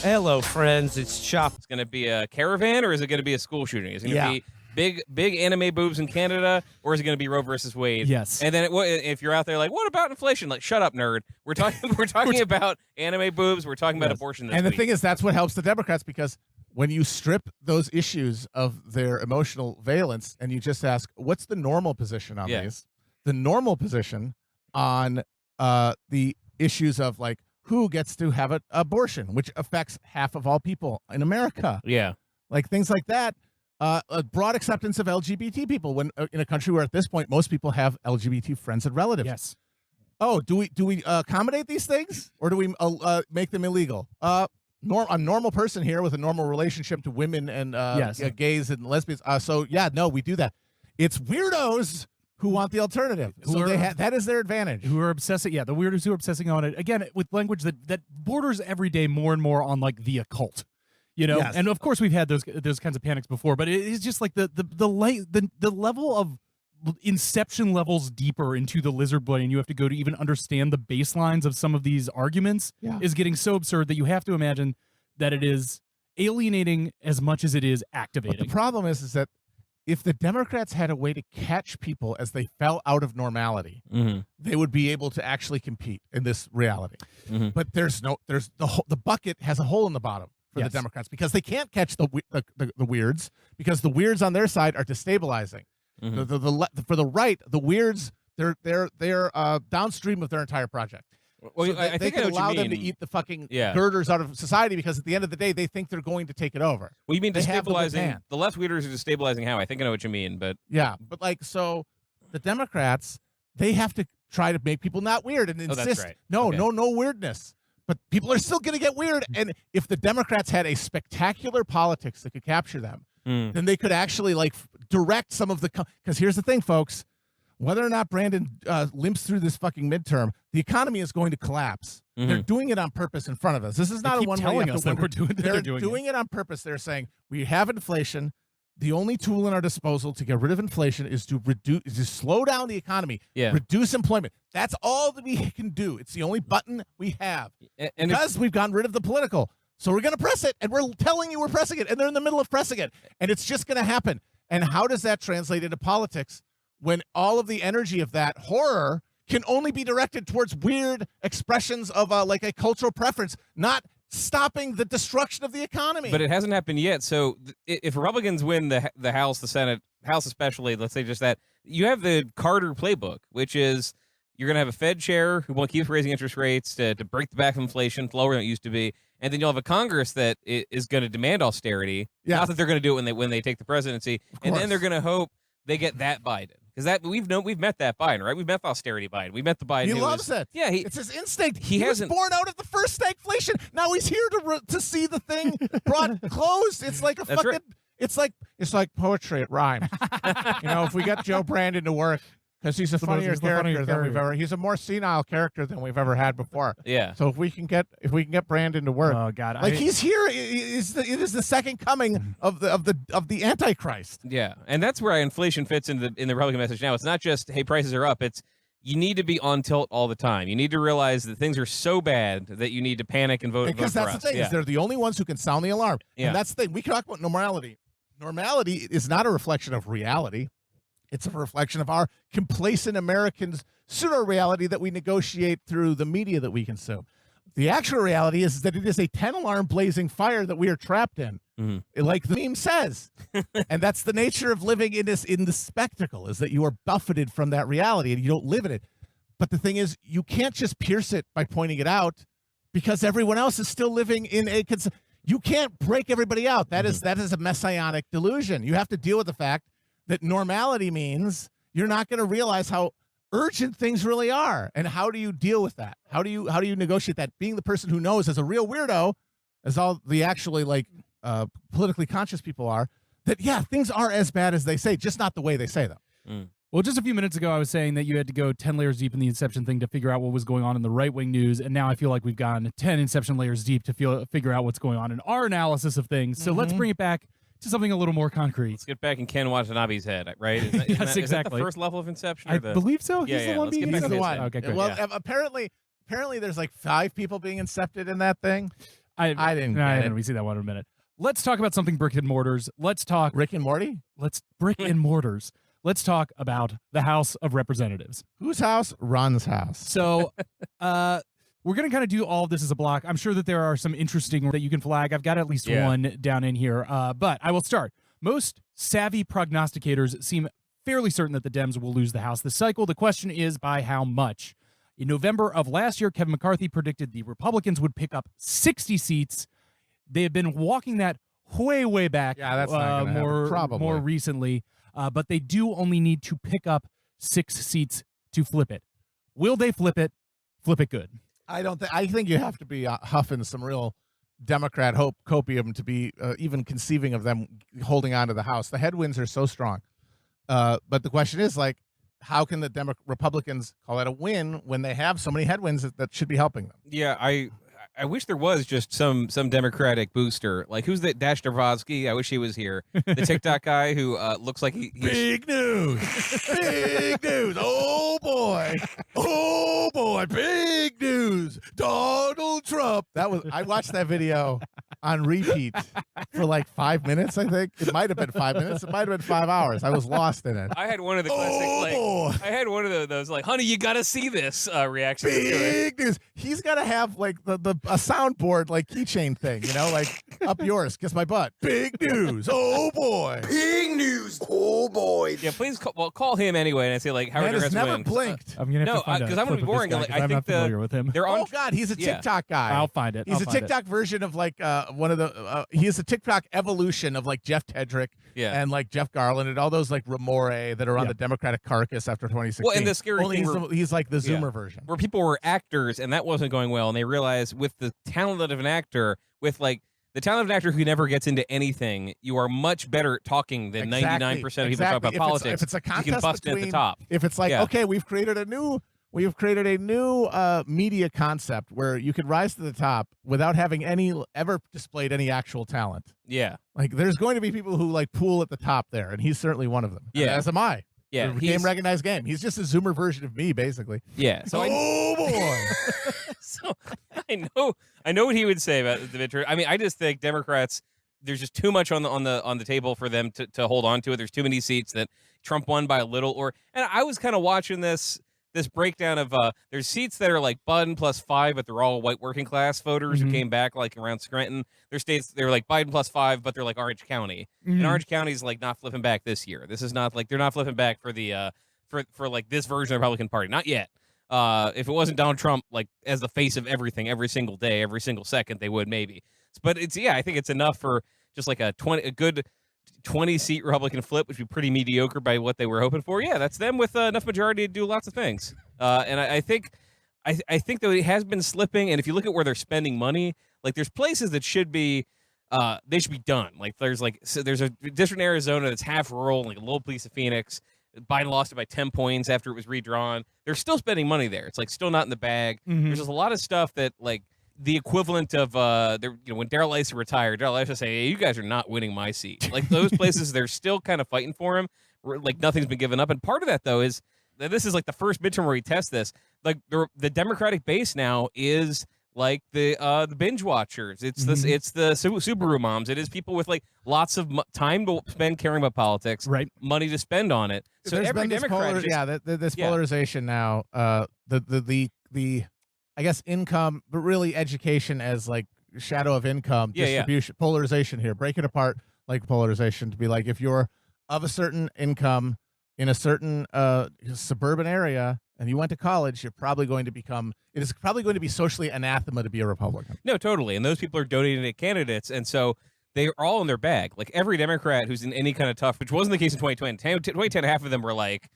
Hello, friends. It's Chapo. It's going to be a caravan, or is it going to be a school shooting? Is it going to be big anime boobs in Canada, or is it going to be Roe versus Wade? Yes. And then if you're out there like, what about inflation? Like, shut up, nerd. We're talking about anime boobs. We're talking about abortion this And the week. thing is, that's what helps the Democrats, because when you strip those issues of their emotional valence and you just ask, what's the normal position on these? The normal position on the issues of like who gets to have an abortion, which affects half of all people in America. Yeah. Like things like that. A broad acceptance of LGBT people when in a country where at this point most people have LGBT friends and relatives. Yes. Oh, do we accommodate these things, or do we make them illegal? A normal person here with a normal relationship to women and gays and lesbians. We do that. It's weirdos who want the alternative. That is their advantage. Who are obsessing, the weirdos who are obsessing on it, again, with language that borders every day more and more on like the occult. You know, and of course we've had those kinds of panics before, but it is just like the level of inception levels deeper into the lizard brain you have to go to even understand the baselines of some of these arguments is getting so absurd that you have to imagine that it is alienating as much as it is activating. But the problem is that if the Democrats had a way to catch people as they fell out of normality, they would be able to actually compete in this reality. But the bucket has a hole in the bottom for the Democrats, because they can't catch the weirds, because the weirds on their side are destabilizing. For the right, the weirds they're downstream of their entire project. Well, so I think they I know can what allow you them to mean. eat the fucking girders out of society, because at the end of the day, they think they're going to take it over. Well, you mean They have destabilizing? The left weirdos are destabilizing how? I think I know what you mean, but but like, so the Democrats, they have to try to make people not weird and insist, that's right. no weirdness. But people are still going to get weird. And if the Democrats had a spectacular politics that could capture them, then they could actually like direct some of the, because here's the thing, folks, whether or not Brandon limps through this fucking midterm, the economy is going to collapse. They're doing it on purpose in front of us. This is not a one way. They're doing it on purpose. They're saying we have inflation. The only tool in our disposal to get rid of inflation is to slow down the economy, reduce employment. That's all that we can do. It's the only button we have, because we've gotten rid of the political. So we're going to press it, and we're telling you we're pressing it, and they're in the middle of pressing it, and it's just going to happen. And how does that translate into politics when all of the energy of that horror can only be directed towards weird expressions of like a cultural preference, not stopping the destruction of the economy? But it hasn't happened yet. So if Republicans win the House, the Senate, House especially, let's say just that, you have the Carter playbook, which is you're going to have a Fed chair who won't keep raising interest rates to break the back of inflation, lower than it used to be, and then you'll have a Congress that is going to demand austerity. Not that they're going to do it when they take the presidency, and then they're going to hope they get that Biden. Because we've met that Biden, right? We've met the austerity Biden. We met the Biden. He loves it. Yeah, it's his instinct. He was born out of the first stagflation. Now he's here to see the thing brought closed. It's like a That's fucking. right. It's like poetry. It rhymes. If we get Joe Brandon to work, because he's a funnier character than we've ever. He's a more senile character than we've ever had before. Yeah. So if we can get Brandon to work, oh god, he's here. It is the second coming of the Antichrist. Yeah, and that's where inflation fits in the Republican message now. It's not just hey, prices are up. It's you need to be on tilt all the time. You need to realize that things are so bad that you need to panic and vote. Because that's the thing is they're the only ones who can sound the alarm. Yeah. And that's the thing. We can talk about normality. Normality is not a reflection of reality. It's a reflection of our complacent Americans' pseudo-reality that we negotiate through the media that we consume. The actual reality is that it is a 10-alarm blazing fire that we are trapped in, like the meme says. And that's the nature of living in the spectacle, is that you are buffeted from that reality and you don't live in it. But the thing is, you can't just pierce it by pointing it out, because everyone else is still living in a... You can't break everybody out. That is a messianic delusion. You have to deal with the fact that normality means you're not going to realize how urgent things really are. And how do you deal with that? How do you negotiate that? Being the person who knows as a real weirdo, as all the actually politically conscious people are, that things are as bad as they say, just not the way they say them. Well, just a few minutes ago, I was saying that you had to go 10 layers deep in the Inception thing to figure out what was going on in the right-wing news, and now I feel like we've gone 10 Inception layers deep to figure out what's going on in our analysis of things. So let's bring it back to something a little more concrete. Let's get back in Ken Watanabe's head, right? Is Yes, that exactly. the first level of Inception? I believe so. Yeah, He's the one let's being get back incepted. to his head. Okay, great. Well, apparently there's like 5 people being incepted in that thing. I didn't get it. We see that one in a minute. Let's talk about something brick and mortars. Let's talk Rick and Morty? Let's brick and mortars. Let's talk about the House of Representatives. Whose house? Ron's house. So, we're going to kind of do all of this as a block. I'm sure that there are some interesting that you can flag. I've got at least one down in here. But I will start. Most savvy prognosticators seem fairly certain that the Dems will lose the House this cycle. The question is by how much? In November of last year, Kevin McCarthy predicted the Republicans would pick up 60 seats. They have been walking that way back. Yeah, that's not gonna happen, probably. More recently. But they do only need to pick up 6 seats to flip it. Will they flip it? Flip it good. I think you have to be huffing some real Democrat copium to be even conceiving of them holding on to the House. The headwinds are so strong. But the question is, like, how can the Republicans call it a win when they have so many headwinds that should be helping them? Yeah, I wish there was just some Democratic booster. Like, who's that? Dash Davosky? I wish he was here. The TikTok guy who looks like he's... Big news. Big news. Oh, boy. Big news. Donald Trump. I watched that video on repeat for like 5 minutes, I think. It might have been 5 minutes. It might have been 5 hours. I was lost in it. I had one of the classic, I had one of those, like, honey, you got to see this reactions to it. Big news. He's got to have, like, a soundboard, like, keychain thing, like, up yours. Kiss my butt. Big news. Oh, boy. Big news. Oh, boy. Yeah, please call him anyway, and I say, like, Howard Man has never wins. blinked. I'm gonna have to find because I'm going to be boring. Guy, Like, I I'm think not familiar with him. they're on. Oh, God, he's a TikTok guy. I'll find it. He's a TikTok version of, like, one of the, he's a TikTok evolution of, like, Jeff Tedrick and, like, Jeff Garland and all those, like, Ramore that are on the Democratic carcass after 2016. Well, and the scary thing he's like the Zoomer version. Where people were actors, and that wasn't going well, and they realized with the talent of an actor, with, like, the talent of an actor who never gets into anything, you are much better at talking than 99% of people talk about politics. If it's a contest you can bust between, at the top. If it's like, okay, we've created a new media concept where you could rise to the top without having ever displayed any actual talent. Yeah. Like, there's going to be people who, like, pool at the top there, and he's certainly one of them. Yeah. As am I. Yeah. Game recognized game. He's just a Zoomer version of me, basically. Yeah. So boy. So I know what he would say about the midterm. I mean, I just think Democrats, there's just too much on the table for them to hold on to it. There's too many seats that Trump won by a little. And I was kind of watching this breakdown of there's seats that are like Biden +5, but they're all white working class voters who came back, like, around Scranton. There's states they're like Biden +5, but they're like Orange County, and Orange County's like not flipping back this year. This is not like they're not flipping back for the for like this version of the Republican Party, not yet. If it wasn't Donald Trump, like, as the face of everything every single day, every single second, they would maybe. But I think it's enough for just like a good 20-seat Republican flip, which would be pretty mediocre by what they were hoping for. Yeah, that's them with enough majority to do lots of things. And I think that it has been slipping. And if you look at where they're spending money, like, there's places that should be they should be done. Like, there's a district in Arizona that's half rural, like a little piece of Phoenix. Biden lost it by 10 points after it was redrawn. They're still spending money there. It's, like, still not in the bag. There's just a lot of stuff that, like, the equivalent of when Darrell Issa retired, Darrell Issa saying, "Hey, you guys are not winning my seat." Like, those places, they're still kind of fighting for him. Like, nothing's been given up. And part of that, though, is that this is like the first midterm where we test this. Like, the Democratic base now is like the binge watchers. It's it's the Subaru moms. It is people with, like, lots of time to spend caring about politics, right? Money to spend on it. So there's every been Democrat, this polarization now. The I guess income, but really education as, like, shadow of income distribution, polarization here. Break it apart, like, polarization to be like, if you're of a certain income in a certain suburban area and you went to college, it is probably going to be socially anathema to be a Republican. No, totally. And those people are donating to candidates, and so they are all in their bag. Like, every Democrat who's in any kind of tough, which wasn't the case in 2020. 2010, half of them were like,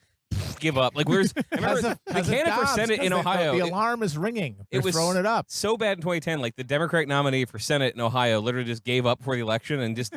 give up. Like, where's I remember the candidate for Senate in Ohio. The alarm is ringing. They're was throwing it up. So bad in 2010. Like, the Democratic nominee for Senate in Ohio literally just gave up before the election and just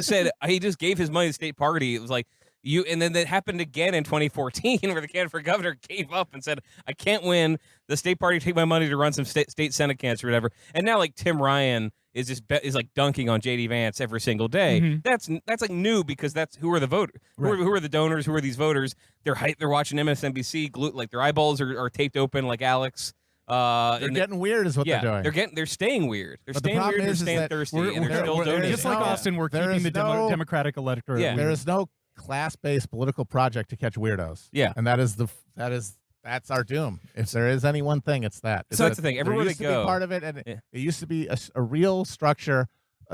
said he just gave his money to the state party. It was like, and then that happened again in 2014 where the candidate for governor gave up and said, I can't win. The state party take my money to run some state Senate candidates or whatever. And now, like, Tim Ryan is like dunking on JD Vance every single day. That's like new, because that's who are the voters, who are the donors, who are these voters? They're watching MSNBC, like, their eyeballs are taped open, like Alex They're getting weird, is what yeah, they're doing. they're staying weird. They're But the staying problem weird. They're is staying that thirsty, we're- and they're we're- still we're- donating. Just like no- Austin, we're there keeping is the no- Democratic electorate. Yeah. There is no class-based political project to catch weirdos. Yeah. and that's our doom. If there is any one thing, it's that. So that's the thing. There Everywhere used they to be go- part of it, and Yeah. it used to be a real structure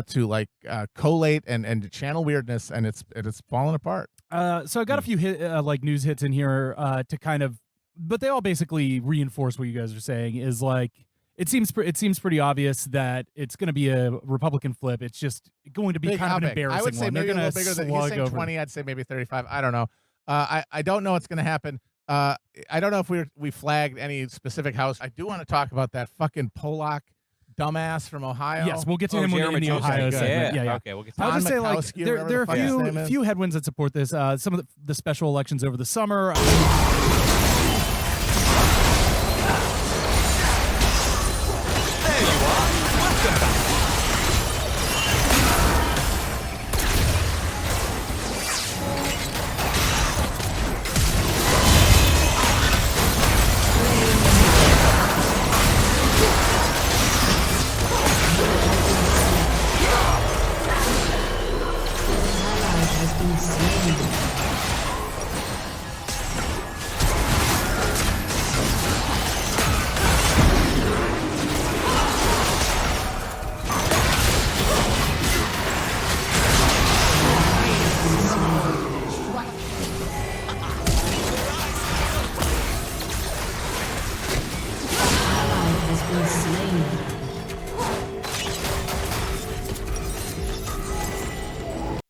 to like collate and channel weirdness, and it's falling apart. So I got a few like news hits in here to kind of, but they all basically reinforce what you guys are saying. Is like it seems pretty obvious that it's going to be a Republican flip. It's just going to be Big, kind how of an big? embarrassing I would say one. maybe They're a going little to bigger than he's slug saying over. 20. I'd say maybe 35. I don't know. I don't know what's going to happen. I don't know if we flagged any specific house. I do want to talk about that fucking Polak dumbass from Ohio. Yes, we'll get to him Jeremy in the Joseph. Ohio good. segment. Yeah, yeah. Okay, we'll get to I'll Tom just say, like, Mikowski or there whatever are the fuck his name a is. few headwinds that support this. Some of the special elections over the summer.